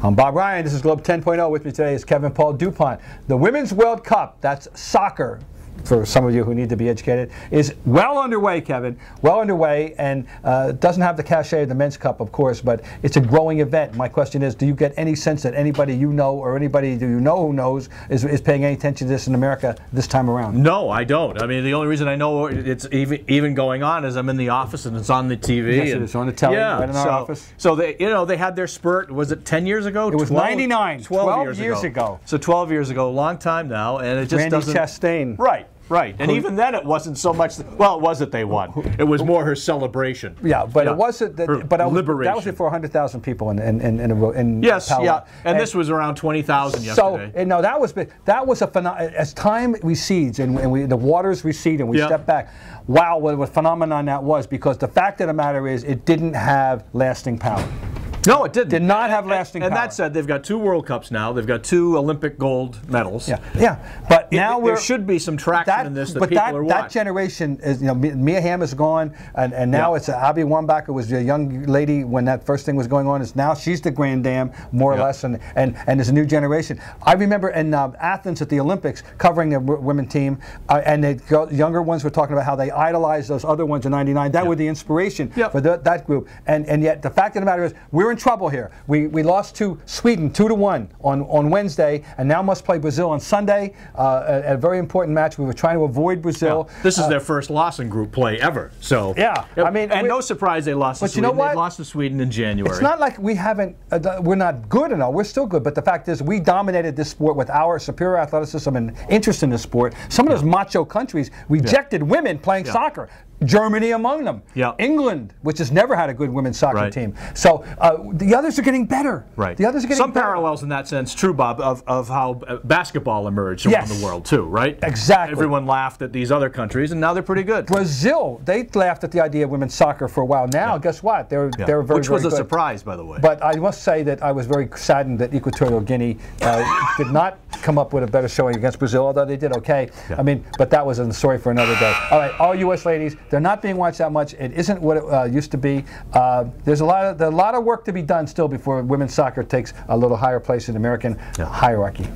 I'm Bob Ryan. This is Globe 10.0. With me today is Kevin Paul Dupont. The Women's World Cup, that's soccer, for some of you who need to be educated, is well underway, Kevin. Well underway, and doesn't have the cachet of the Men's Cup, of course, but it's a growing event. My question is, do you get any sense that anybody you know or anybody do you know who knows is paying any attention to this in America this time around? No, I don't. I mean, the only reason I know it's even going on is I'm in the office and it's on the TV. Yes, it's on the telly, right in our office. So they had their spurt. Was it 10 years ago? It was 99. 12 years ago. So 12 years ago, a long time now, and it just Randy doesn't. Chastain. Right. Right, and even then it wasn't so much. Well, it was that they won. It was more her celebration. Yeah, but it wasn't. But liberation. That was it for 100,000 people in yes, Palo. Yeah, and this was around 20,000 yesterday. So no, that was a phenomenon. As time recedes and the waters recede and we step back. Wow, what a phenomenon that was! Because the fact of the matter is, it didn't have lasting power. No, it didn't. Did not have lasting power. And that said, they've got 2 World Cups now. They've got 2 Olympic gold medals. Yeah. But now there should be some traction in this that people are watching. That generation is, Mia Hamm is gone, and now it's Abby Wambach, who was a young lady when that first thing was going on. Is now she's the grand dam, more or less, and there's a new generation. I remember in Athens at the Olympics covering the women team, and the younger ones were talking about how they idolized those other ones in '99. That were the inspiration for that group. And yet the fact of the matter is, we're in trouble here. We lost to Sweden 2-1 on Wednesday, and now must play Brazil on Sunday. A very important match. We were trying to avoid Brazil. Yeah. This is their first loss in group play ever. So I mean, and no surprise they lost to Sweden. You know what? They lost to Sweden in January. It's not like we haven't. We're not good enough. We're still good. But the fact is, we dominated this sport with our superior athleticism and interest in the sport. Some of those macho countries rejected women playing soccer. Germany among them. England, which has never had a good women's soccer team. So the others are getting better. The others are getting some parallels in that sense, true, Bob, of how basketball emerged around the world too, right? Exactly. Everyone laughed at these other countries, and now they're pretty good. Brazil, they laughed at the idea of women's soccer for a while. Now, guess what? They're very, which was very a good. surprise, by the way. But I must say that I was very saddened that Equatorial Guinea did not come up with a better showing against Brazil, although they did okay. I mean, but that was a story for another day. All right, all U.S. ladies, they're not being watched that much. It isn't what it used to be. There's a lot of work to be done still before women's soccer takes a little higher place in American hierarchy.